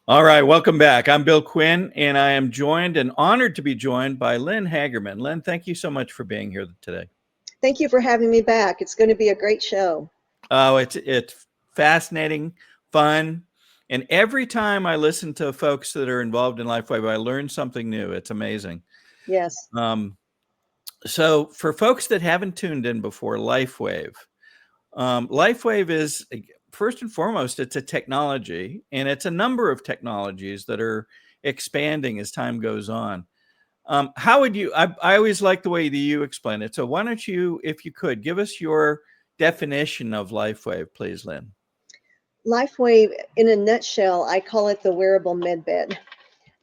All right, welcome back. I'm Bill Quinn, and I am joined and honored to be joined by Lynn Hagerman. Lynn, thank you so much for being here today. Thank you for having me back. It's going to be a great show. Oh, it's fascinating, fun, and every time I listen to folks that are involved in LifeWave, I learn something new. It's amazing. Yes. So for folks that haven't tuned in before, LifeWave is first and foremost, it's a technology, and it's a number of technologies that are expanding as time goes on. How would you? I always like the way that you explain it. So why don't you, if you could, give us your definition of LifeWave, please, Lynn? LifeWave, in a nutshell, I call it the wearable med bed.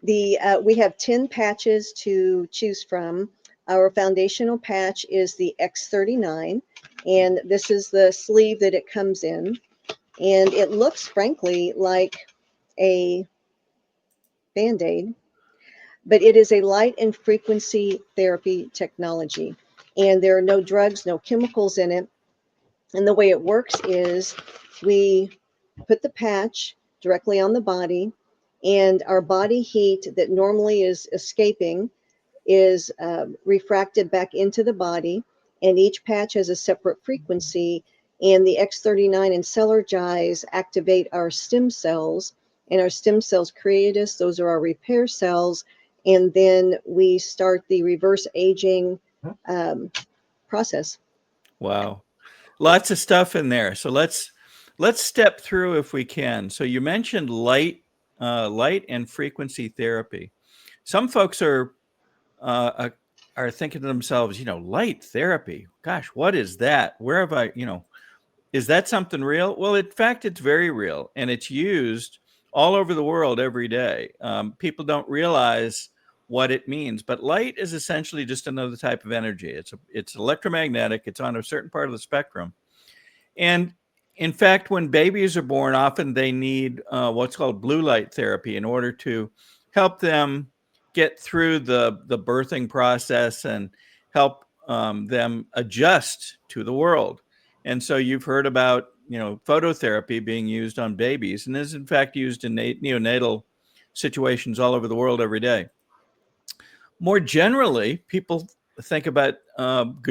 We have 10 patches to choose from. Our foundational patch is the X39, and this is the sleeve that it comes in. And it looks, frankly, like a Band-Aid, but it is a light and frequency therapy technology. And there are no drugs, no chemicals in it. And the way it works is we put the patch directly on the body, and our body heat that normally is escaping is refracted back into the body, and each patch has a separate frequency. And the X39 and Cellergize activate our stem cells, and our stem cells create us. Those are our repair cells. And then we start the reverse aging process. Wow, lots of stuff in there. So let's step through if we can. So you mentioned light and frequency therapy. Some folks are thinking to themselves, light therapy. Gosh, what is that? Where have is that something real? Well, in fact, it's very real, and it's used all over the world every day. People don't realize what it means, but light is essentially just another type of energy. It's electromagnetic. It's on a certain part of the spectrum, and in fact, when babies are born, often they need what's called blue light therapy in order to help them get through the birthing process and help them adjust to the world. And so you've heard about phototherapy being used on babies, and is in fact used in neonatal situations all over the world every day. More generally, people think about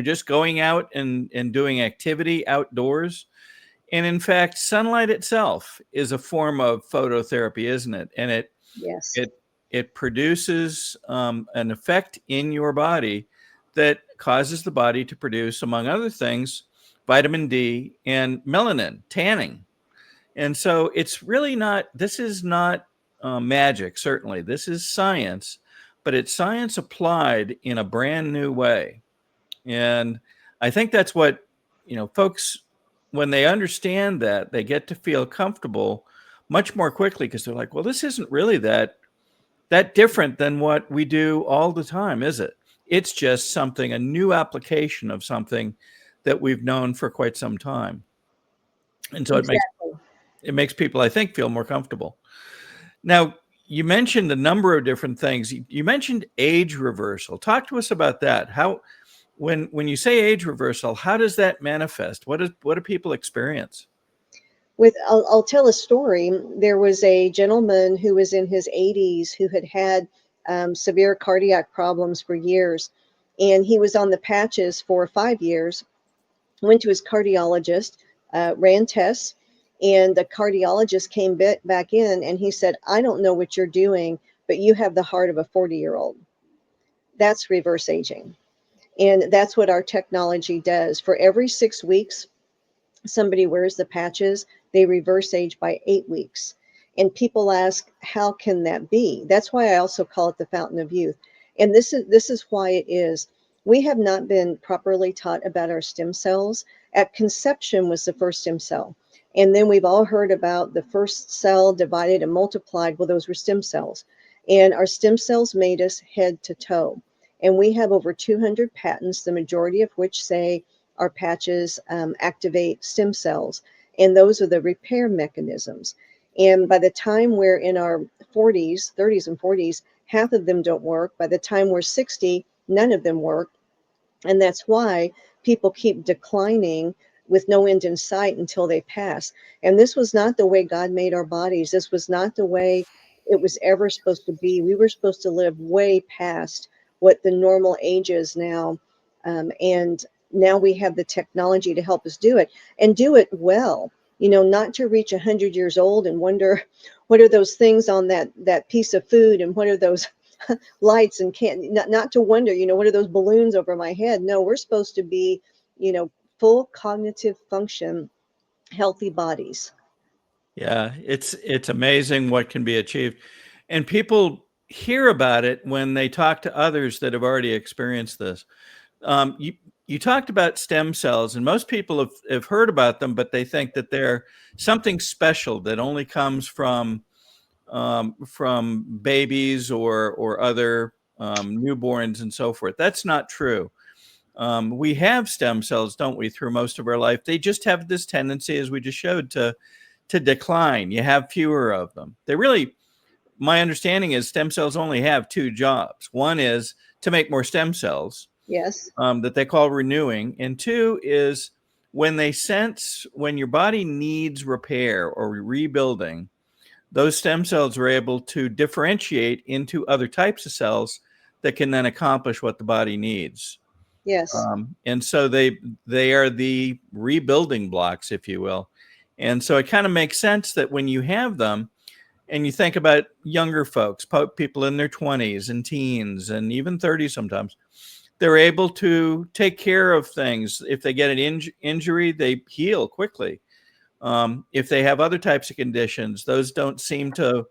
just going out and doing activity outdoors. And in fact, sunlight itself is a form of phototherapy, isn't it? And Yes. it produces an effect in your body that causes the body to produce, among other things, vitamin D and melanin, tanning. And so it's really not, this is not magic, certainly. This is science, but it's science applied in a brand new way. And I think that's what, folks, when they understand that, they get to feel comfortable much more quickly because they're like, well, this isn't really that different than what we do all the time, is it? It's just something, a new application of something that we've known for quite some time. And so Exactly. it makes people, I think, feel more comfortable. Now, you mentioned a number of different things. You mentioned age reversal. Talk to us about that. How, when you say age reversal, how does that manifest? What do people experience? I'll tell a story. There was a gentleman who was in his 80s who had had severe cardiac problems for years, and he was on the patches for 5 years. Went to his cardiologist, ran tests, and the cardiologist came back in and he said, I don't know what you're doing, but you have the heart of a 40-year-old. That's reverse aging. And that's what our technology does. For every 6 weeks, somebody wears the patches, they reverse age by 8 weeks. And people ask, how can that be? That's why I also call it the fountain of youth. And this is why it is. We have not been properly taught about our stem cells. At conception was the first stem cell. And then we've all heard about the first cell divided and multiplied. Well, those were stem cells. And our stem cells made us head to toe. And we have over 200 patents, the majority of which say our patches activate stem cells, and those are the repair mechanisms. And by the time we're in our 40s, 30s and 40s, half of them don't work. By the time we're 60, none of them work. And that's why people keep declining with no end in sight until they pass. And this was not the way God made our bodies. This was not the way it was ever supposed to be. We were supposed to live way past what the normal age is now. And now we have the technology to help us do it and do it well, not to reach 100 years old and wonder what are those things on that piece of food and what are those lights and not to wonder, what are those balloons over my head? No, we're supposed to be, full cognitive function, healthy bodies. Yeah, it's amazing what can be achieved. And people hear about it when they talk to others that have already experienced this. You talked about stem cells, and most people have heard about them, but they think that they're something special that only comes from babies or other newborns and so forth. That's not true. We have stem cells, don't we, through most of our life. They just have this tendency, as we just showed, to decline. You have fewer of them. They really, my understanding is stem cells only have two jobs. One is to make more stem cells. Yes. That they call renewing. And two is when they sense when your body needs repair or rebuilding, those stem cells are able to differentiate into other types of cells that can then accomplish what the body needs. Yes. And so they are the rebuilding blocks, if you will. And so it kind of makes sense that when you have them, and you think about younger folks, people in their 20s and teens and even 30s sometimes, they're able to take care of things. If they get an injury, they heal quickly. If they have other types of conditions, those don't seem to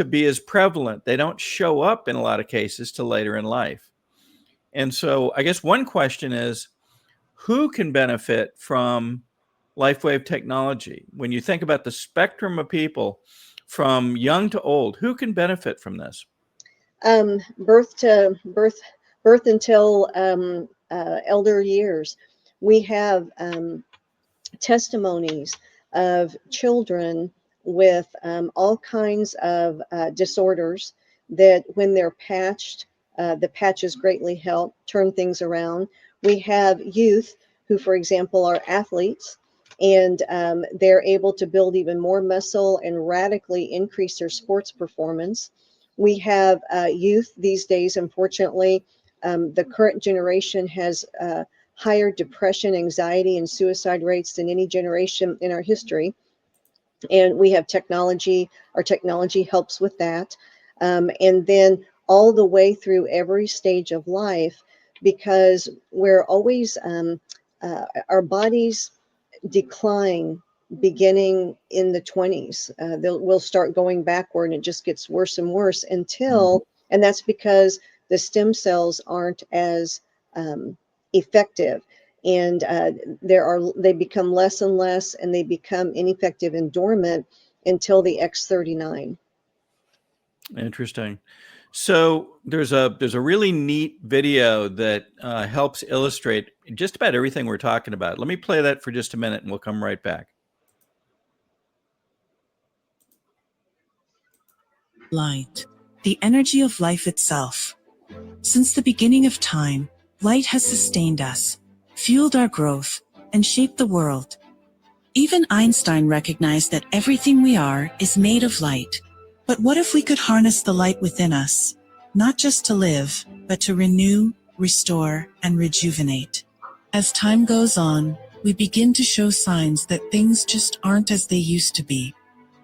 be as prevalent. They don't show up in a lot of cases till later in life. And so I guess one question is, who can benefit from LifeWave technology? When you think about the spectrum of people from young to old, who can benefit from this? Birth until elder years. We have testimonies of children with all kinds of disorders that when they're patched, the patches greatly help turn things around. We have youth who, for example, are athletes, and they're able to build even more muscle and radically increase their sports performance. We have youth these days, unfortunately, the current generation has higher depression, anxiety, and suicide rates than any generation in our history. And we have technology. Our technology helps with that. And then all the way through every stage of life, because we're always, our bodies decline beginning in the 20s. We'll start going backward, and it just gets worse and worse until, and that's because the stem cells aren't as effective, and they become less and less, and they become ineffective and dormant until the X39. Interesting. So there's a really neat video that helps illustrate just about everything we're talking about. Let me play that for just a minute, and we'll come right back. Light, the energy of life itself. Since the beginning of time, light has sustained us, fueled our growth, and shaped the world. Even Einstein recognized that everything we are is made of light. But what if we could harness the light within us, not just to live, but to renew, restore, and rejuvenate? As time goes on, we begin to show signs that things just aren't as they used to be.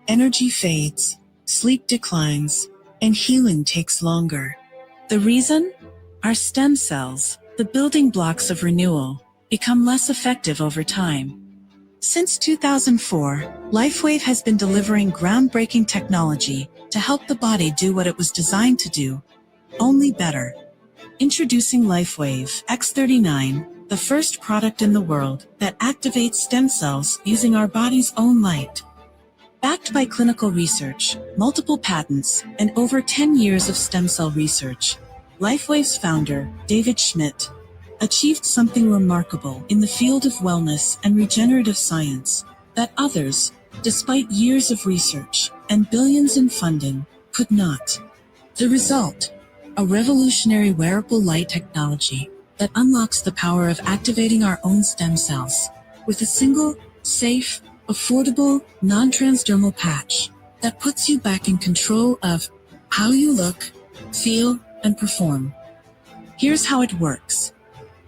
Energy fades, sleep declines, and healing takes longer. The reason? Our stem cells, the building blocks of renewal, become less effective over time. Since 2004, LifeWave has been delivering groundbreaking technology to help the body do what it was designed to do, only better. Introducing LifeWave X39, the first product in the world that activates stem cells using our body's own light. Backed by clinical research, multiple patents, and over 10 years of stem cell research, LifeWave's founder, David Schmidt, achieved something remarkable in the field of wellness and regenerative science that others, despite years of research and billions in funding, could not. The result? A revolutionary wearable light technology that unlocks the power of activating our own stem cells with a single, safe, affordable, non-transdermal patch. that puts you back in control of how you look, feel, and perform. Here's how it works.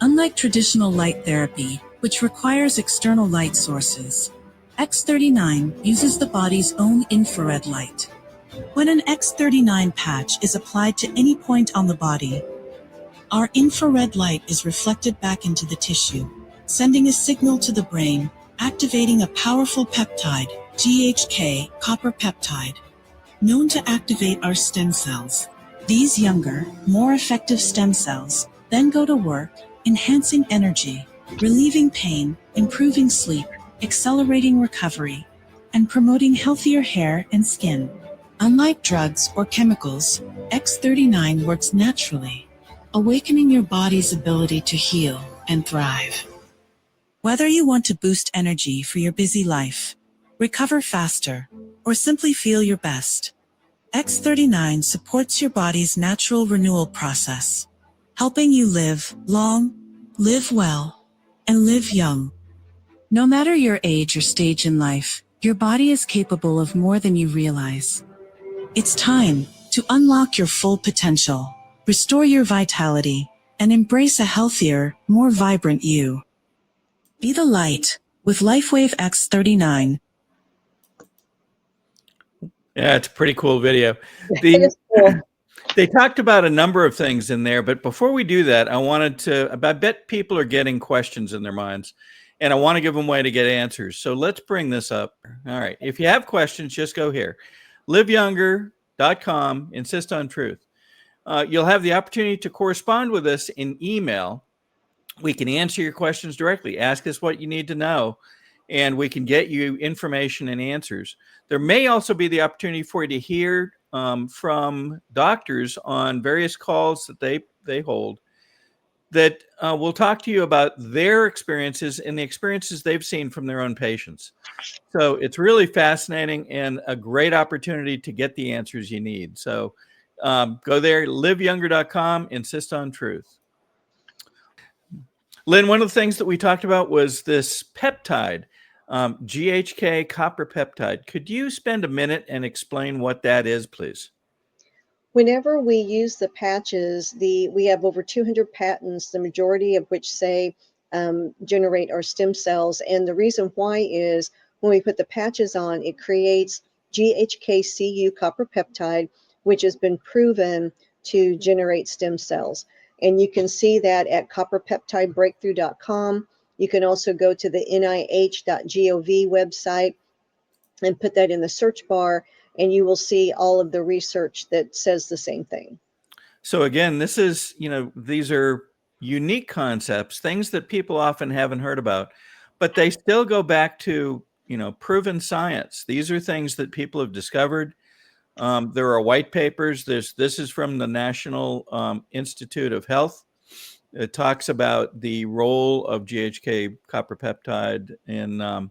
Unlike traditional light therapy, which requires external light sources, X39 uses the body's own infrared light. When an X39 patch is applied to any point on the body, our infrared light is reflected back into the tissue, sending a signal to the brain, activating a powerful peptide, GHK, copper peptide, known to activate our stem cells. These younger, more effective stem cells then go to work, enhancing energy, relieving pain, improving sleep, accelerating recovery, and promoting healthier hair and skin. Unlike drugs or chemicals, X39 works naturally, awakening your body's ability to heal and thrive. Whether you want to boost energy for your busy life, recover faster, or simply feel your best, X39 supports your body's natural renewal process, helping you live long, live well, and live young. No matter your age or stage in life, your body is capable of more than you realize. It's time to unlock your full potential, restore your vitality, and embrace a healthier, more vibrant you. Be the light with LifeWave X39. Yeah, it's a pretty cool video. It is cool. They talked about a number of things in there, but before we do that, I bet people are getting questions in their minds, and I want to give them a way to get answers. So let's bring this up. All right. If you have questions, just go here. liveyounger.com, insist on truth. You'll have the opportunity to correspond with us in email. We can answer your questions directly. Ask us what you need to know, and we can get you information and answers. There may also be the opportunity for you to hear from doctors on various calls that they hold that will talk to you about their experiences and the experiences they've seen from their own patients. So it's really fascinating and a great opportunity to get the answers you need. So go there, liveyounger.com, insist on truth. Lynn, one of the things that we talked about was this peptide, GHK copper peptide. Could you spend a minute and explain what that is, please? Whenever we use the patches, we have over 200 patents, the majority of which say generate our stem cells. And the reason why is when we put the patches on, it creates GHK-Cu copper peptide, which has been proven to generate stem cells. And you can see that at copperpeptidebreakthrough.com. You can also go to the nih.gov website and put that in the search bar, and you will see all of the research that says the same thing. So again, this is, these are unique concepts, things that people often haven't heard about, but they still go back to, proven science. These are things that people have discovered. There are white papers. This is from the National Institute of Health. It talks about the role of GHK copper peptide in,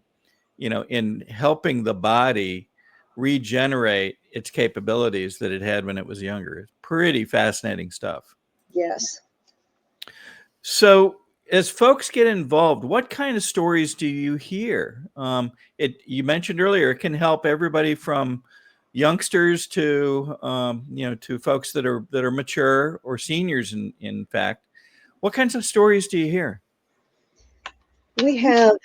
in helping the body regenerate its capabilities that it had when it was younger. It's pretty fascinating stuff. Yes. So as folks get involved, what kind of stories do you hear? You mentioned earlier, it can help everybody from youngsters to to folks that are mature or seniors. In fact, what kinds of stories do you hear? We have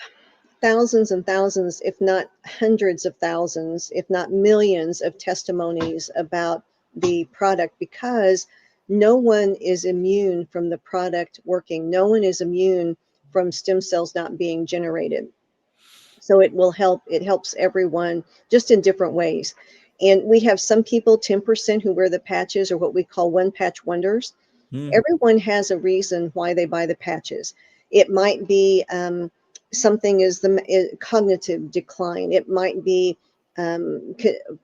thousands and thousands, if not hundreds of thousands, if not millions of testimonies about the product, because no one is immune from the product working. No one is immune from stem cells not being generated. So it will help. It helps everyone just in different ways. And we have some people, 10%, who wear the patches, or what we call one patch wonders. Everyone has a reason why they buy the patches. It might be something is the cognitive decline. It might be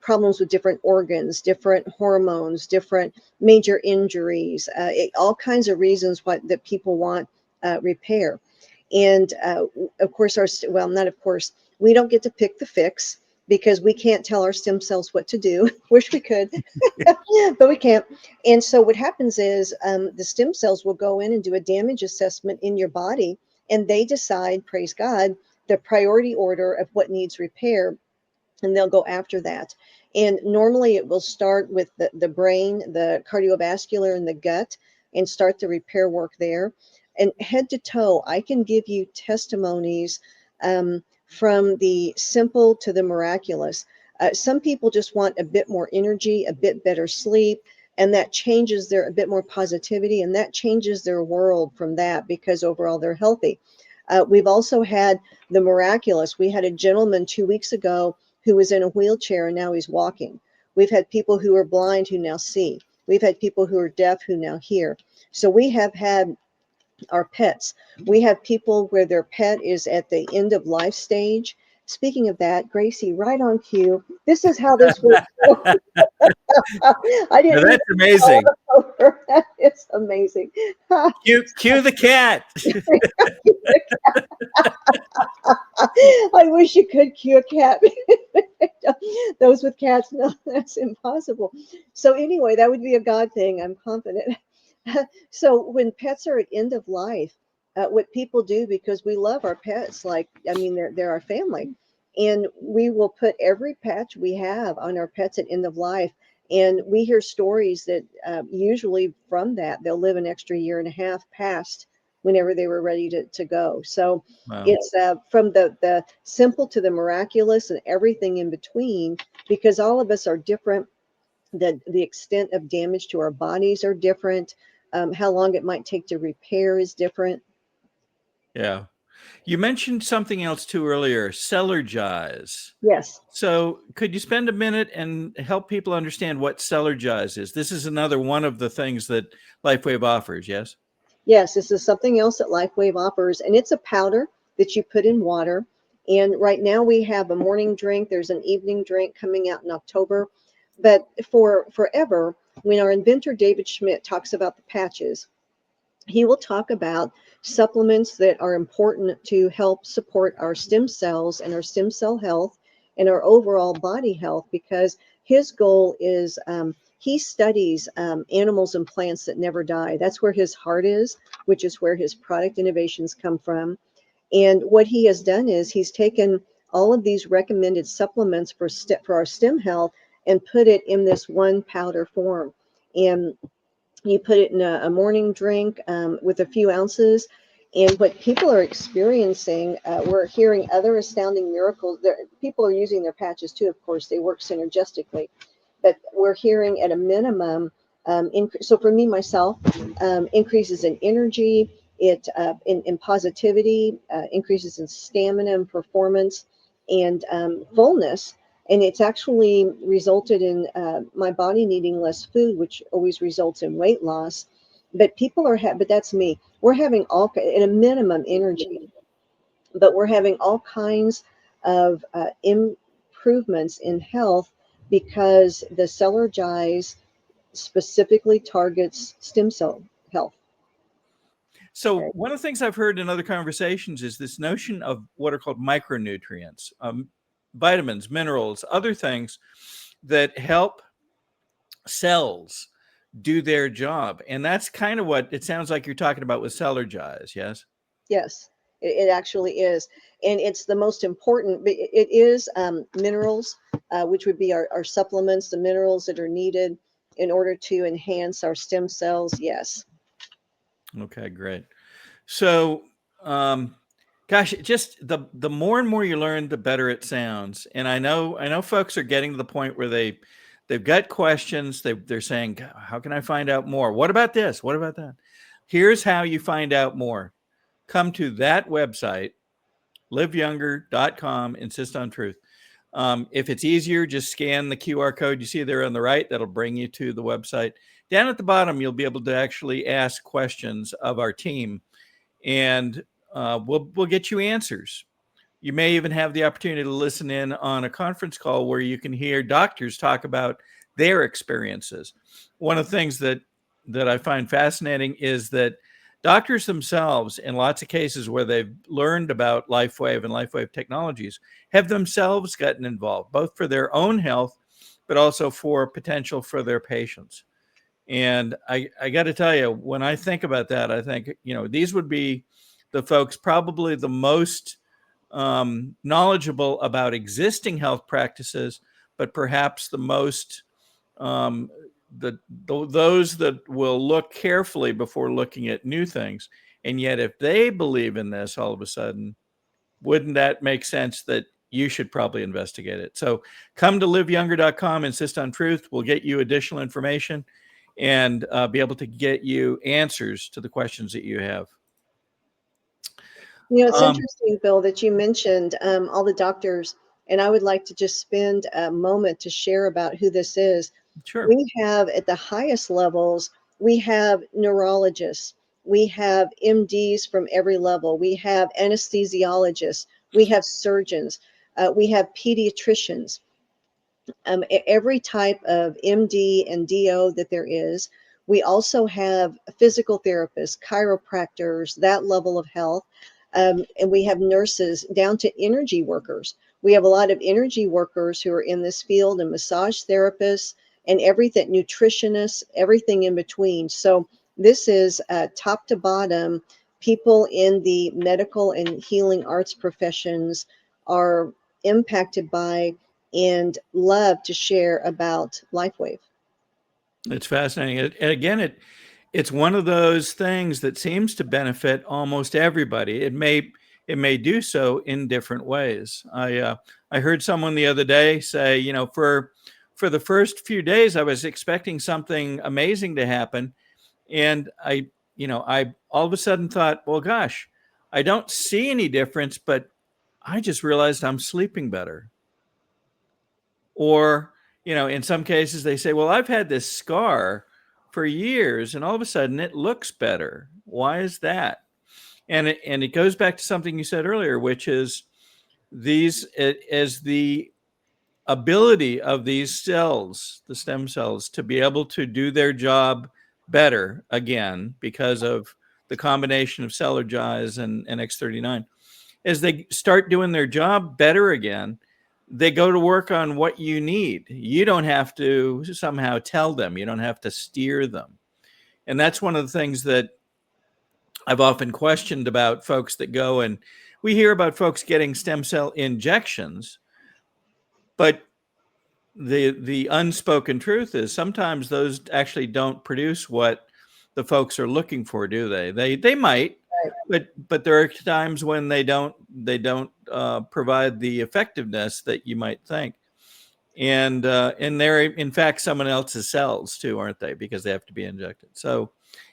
problems with different organs, different hormones, different major injuries, all kinds of reasons that people want repair. And of course, not of course, we don't get to pick the fix, because we can't tell our stem cells what to do. Wish we could, but we can't. And so what happens is the stem cells will go in and do a damage assessment in your body, and they decide, praise God, the priority order of what needs repair, and they'll go after that. And normally it will start with the brain, the cardiovascular, and the gut, and start the repair work there. And head to toe, I can give you testimonies from the simple to the miraculous. Some people just want a bit more energy, a bit better sleep, and that changes their a bit more positivity, and that changes their world from that, because overall they're healthy. We've also had the miraculous. We had a gentleman 2 weeks ago who was in a wheelchair, and now he's walking. We've had people who are blind who now see. We've had people who are deaf who now hear. So we have had our pets. We have people where their pet is at the end of life stage. Speaking of that, Gracie, right on cue. This is how this works. I didn't. Now that's amazing. That is amazing. Cue the cat. I wish you could cue a cat. Those with cats, no, that's impossible. So anyway, that would be a God thing, I'm confident. So when pets are at end of life, what people do, because we love our pets, like, I mean, they're our family, and we will put every patch we have on our pets at end of life. And we hear stories that usually from that, they'll live an extra year and a half past whenever they were ready to go. So Wow. it's from the simple to the miraculous and everything in between, because all of us are different. The extent of damage to our bodies are different. How long it might take to repair is different. Yeah. You mentioned something else too earlier, Cellergize. Yes. So could you spend a minute and help people understand what Cellergize is? This is another one of the things that LifeWave offers, yes? Yes, this is something else that LifeWave offers, and it's a powder that you put in water. And right now we have a morning drink. There's an evening drink coming out in October. But for forever, when our inventor David Schmidt talks about the patches, he will talk about supplements that are important to help support our stem cells and our stem cell health and our overall body health, because his goal is he studies animals and plants that never die. That's where his heart is, which is where his product innovations come from. And what he has done is he's taken all of these recommended supplements for our stem health and put it in this one powder form. And you put it in a morning drink with a few ounces. And what people are experiencing, we're hearing other astounding miracles. People are using their patches too, of course. They work synergistically. But we're hearing at a minimum, so for me, myself, increases in energy, in positivity, increases in stamina and performance, and fullness. And it's actually resulted in my body needing less food, which always results in weight loss. But people are, but that's me. We're having all, at a minimum, energy, but we're having all kinds of improvements in health, because the Cellergize specifically targets stem cell health. So one of the things I've heard in other conversations is this notion of what are called micronutrients, vitamins, minerals, other things that help cells do their job. And that's kind of what it sounds like you're talking about with Cellergize, yes? Yes, it actually is. And it's the most important. It is minerals, which would be our supplements, the minerals that are needed in order to enhance our stem cells. Yes. Okay, great. So, gosh, just the more and more you learn, the better it sounds. And I know folks are getting to the point where they've got questions. They're saying, how can I find out more? What about this? What about that? Here's how you find out more. Come to that website, liveyounger.com, insist on truth. If it's easier, just scan the QR code you see there on the right. That'll bring you to the website. Down at the bottom, you'll be able to actually ask questions of our team, and we'll get you answers. You may even have the opportunity to listen in on a conference call where you can hear doctors talk about their experiences. One of the things that I find fascinating is that doctors themselves, in lots of cases where they've learned about LifeWave and LifeWave technologies, have themselves gotten involved, both for their own health, but also for potential for their patients. And I got to tell you, when I think about that, I think, these would be the folks probably the most knowledgeable about existing health practices, but perhaps the most those that will look carefully before looking at new things. And yet, if they believe in this, all of a sudden, wouldn't that make sense that you should probably investigate it? So come to liveyounger.com, insist on truth. We'll get you additional information and be able to get you answers to the questions that you have. You know, it's interesting, Bill, that you mentioned all the doctors, and I would like to just spend a moment to share about who this is. Sure. We have at the highest levels, we have neurologists, we have MDs from every level, we have anesthesiologists, we have surgeons, we have pediatricians, every type of MD and DO that there is. We also have physical therapists, chiropractors, that level of health. And we have nurses down to energy workers. We have a lot of energy workers who are in this field, and massage therapists and everything, nutritionists, everything in between. So this is top to bottom. People in the medical and healing arts professions are impacted by and love to share about LifeWave. It's fascinating. And again, it's one of those things that seems to benefit almost everybody. It may do so in different ways. I heard someone the other day say, you know, for the first few days, I was expecting something amazing to happen, and I all of a sudden thought, well, gosh, I don't see any difference, but I just realized I'm sleeping better. Or, you know, in some cases they say, well, I've had this scar for years and all of a sudden it looks better. Why is that? And it goes back to something you said earlier, which is as the ability of these cells, the stem cells, to be able to do their job better again because of the combination of Cellergize and X39. As they start doing their job better again, they go to work on what you need. You don't have to somehow tell them. You don't have to steer them. And that's one of the things that I've often questioned about folks that go, and we hear about folks getting stem cell injections, but the unspoken truth is sometimes those actually don't produce what the folks are looking for, do they? They might, but there are times when they don't provide the effectiveness that you might think, and they're in fact someone else's cells too, aren't they? Because they have to be injected. So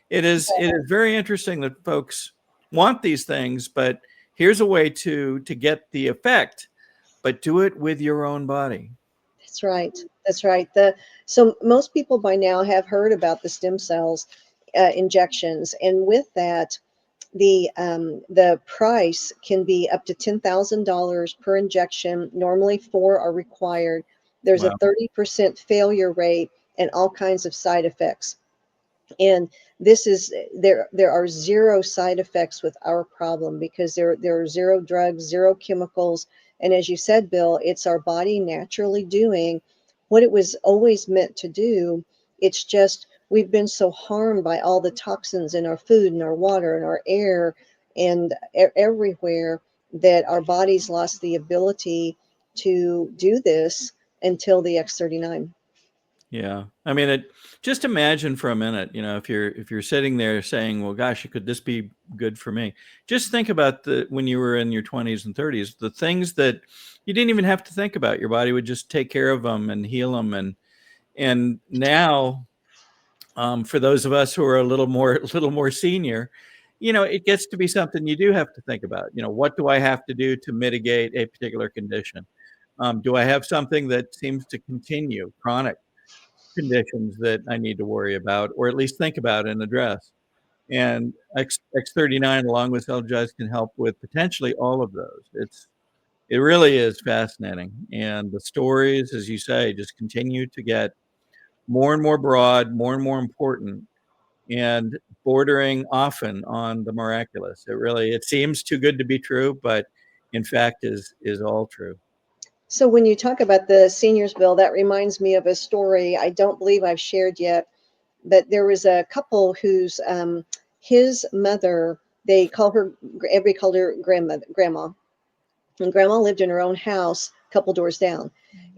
it is very interesting that folks want these things, but here's a way to get the effect, but do it with your own body. That's right. That's right. So most people by now have heard about the stem cells injections, and with that, the price can be up to $10,000 per injection. Normally 4 are required. There's a 30% failure rate and all kinds of side effects. And this is there are 0 side effects with our problem because there are 0 drugs, 0 chemicals. And as you said, Bill, it's our body naturally doing what it was always meant to do. It's just we've been so harmed by all the toxins in our food and our water and our air and everywhere that our bodies lost the ability to do this until the X39. Yeah. I mean, just imagine for a minute, you know, if you're sitting there saying, well, gosh, could this be good for me? Just think about when you were in your 20s and 30s, the things that you didn't even have to think about. Your body would just take care of them and heal them. And now, for those of us who are a little more senior, you know, it gets to be something you do have to think about. You know, what do I have to do to mitigate a particular condition? Do I have something that seems to continue, chronic conditions that I need to worry about, or at least think about and address? And X39, along with Cellergize, can help with potentially all of those. It really is fascinating. And the stories, as you say, just continue to get more and more broad, more and more important, and bordering often on the miraculous. It seems too good to be true, but in fact is all true. So when you talk about the seniors bill, that reminds me of a story I don't believe I've shared yet, but there was a couple whose his mother, everybody called her grandma, and grandma lived in her own house couple doors down.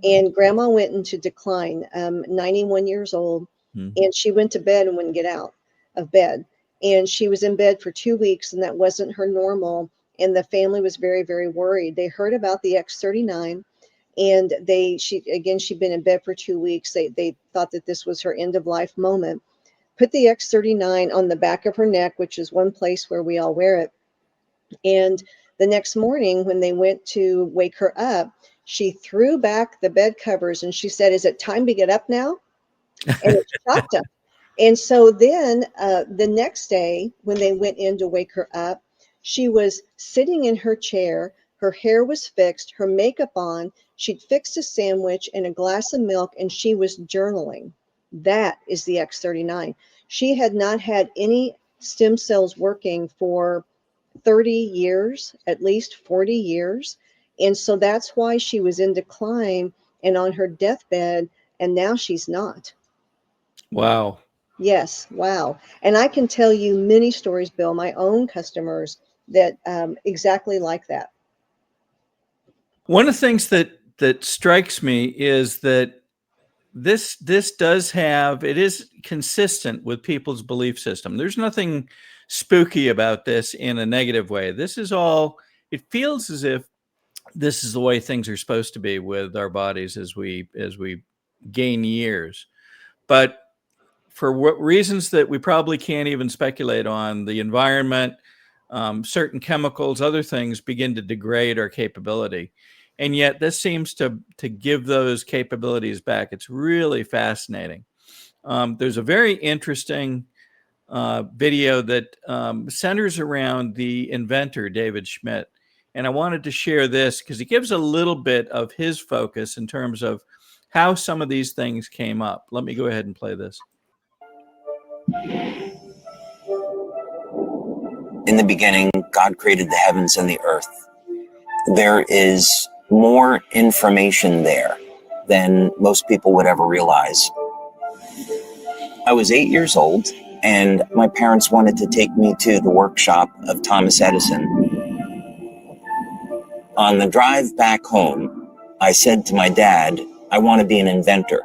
And grandma went into decline, 91 years old, and she went to bed and wouldn't get out of bed. And she was in bed for 2 weeks, and that wasn't her normal. And the family was very, very worried. They heard about the X39, and she'd been in bed for 2 weeks. They thought that this was her end of life moment. Put the X39 on the back of her neck, which is one place where we all wear it. And the next morning, when they went to wake her up, she threw back the bed covers and she said, "Is it time to get up now?" And it shocked them. And so then the next day, when they went in to wake her up, she was sitting in her chair. Her hair was fixed, her makeup on. She'd fixed a sandwich and a glass of milk, and she was journaling. That is the X39. She had not had any stem cells working for 30 years, at least 40 years. And so that's why she was in decline and on her deathbed, and now she's not. Wow. Yes, wow. And I can tell you many stories, Bill, my own customers that exactly like that. One of the things that strikes me is that this it is consistent with people's belief system. There's nothing spooky about this in a negative way. It feels as if this is the way things are supposed to be with our bodies as we gain years. But for what reasons that we probably can't even speculate on, the environment, certain chemicals, other things begin to degrade our capability. And yet this seems to give those capabilities back. It's really fascinating. There's a very interesting video that centers around the inventor, David Schmidt. And I wanted to share this because he gives a little bit of his focus in terms of how some of these things came up. Let me go ahead and play this. In the beginning, God created the heavens and the earth. There is more information there than most people would ever realize. I was 8 years old, and my parents wanted to take me to the workshop of Thomas Edison. On the drive back home, I said to my dad, "I want to be an inventor."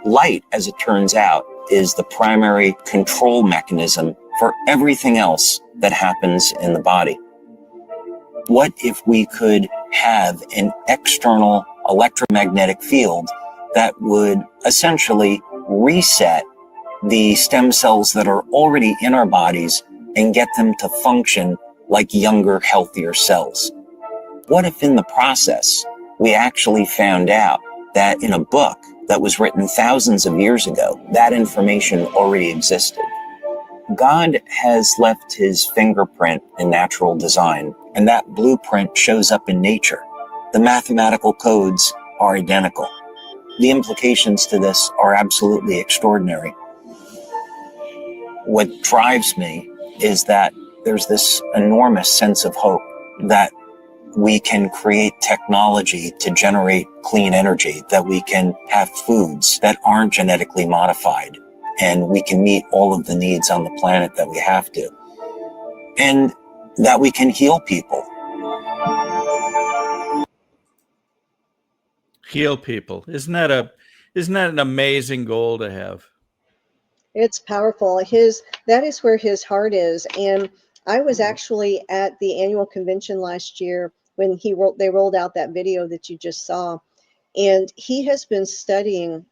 Light, as it turns out, is the primary control mechanism for everything else that happens in the body. What if we could have an external electromagnetic field that would essentially reset the stem cells that are already in our bodies and get them to function like younger, healthier cells? What if in the process we actually found out that in a book that was written thousands of years ago, that information already existed? God has left his fingerprint in natural design, and that blueprint shows up in nature. The mathematical codes are identical. The implications to this are absolutely extraordinary. What drives me is that there's this enormous sense of hope that we can create technology to generate clean energy, that we can have foods that aren't genetically modified, and we can meet all of the needs on the planet that we have to, and that we can heal people. Heal people. Isn't that an amazing goal to have? It's powerful. That is where his heart is. And I was actually at the annual convention last year when they rolled out that video that you just saw. And he has been studying,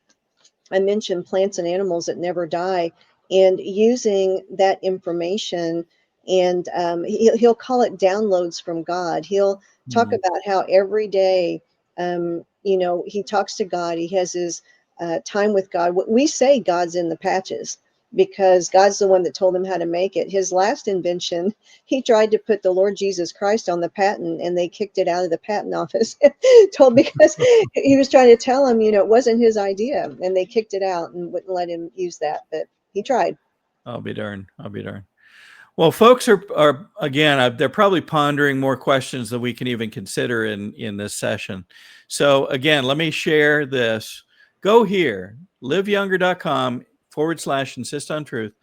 I mentioned plants and animals that never die, and using that information. And he'll call it downloads from God. He'll talk about how every day, he talks to God. He has his time with God. We say God's in the patches because God's the one that told him how to make it. His last invention, he tried to put the Lord Jesus Christ on the patent, and they kicked it out of the patent office because he was trying to tell him, it wasn't his idea, and they kicked it out and wouldn't let him use that, but he tried. I'll be darned. Well, folks are again, they're probably pondering more questions than we can even consider in this session. So again, let me share this. Go here, liveyounger.com/insist on truth.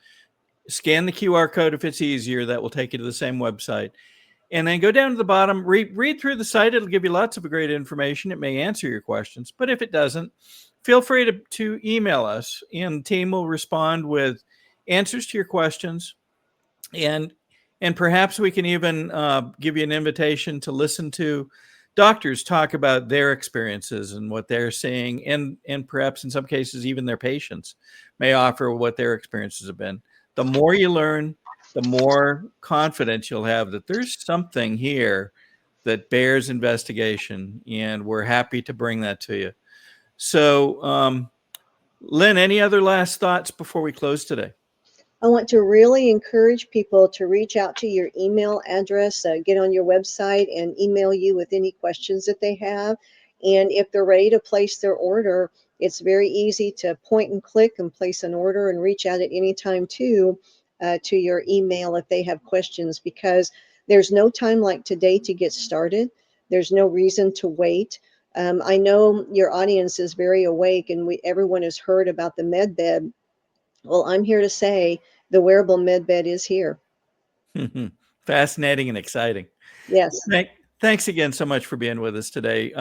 Scan the QR code if it's easier. That will take you to the same website. And then go down to the bottom, read through the site. It'll give you lots of great information. It may answer your questions, but if it doesn't, feel free to email us, and the team will respond with answers to your questions. And perhaps we can even give you an invitation to listen to doctors talk about their experiences and what they're seeing, and perhaps in some cases even their patients may offer what their experiences have been. The more you learn, the more confidence you'll have that there's something here that bears investigation, and we're happy to bring that to you. So, Lynn, any other last thoughts before we close today? I want to really encourage people to reach out to your email address, get on your website and email you with any questions that they have. And if they're ready to place their order, it's very easy to point and click and place an order and reach out at any time to your email if they have questions, because there's no time like today to get started. There's no reason to wait. I know your audience is very awake, and everyone has heard about the med bed. Well, I'm here to say the wearable med bed is here. Fascinating and exciting. Yes. Thanks again so much for being with us today.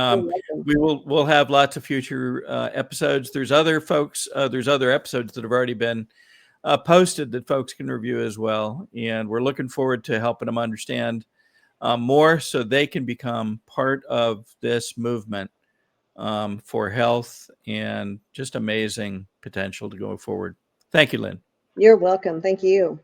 You're We'll have lots of future episodes. There's other episodes that have already been posted that folks can review as well. And we're looking forward to helping them understand more so they can become part of this movement for health and just amazing potential to go forward. Thank you, Lynn. You're welcome. Thank you.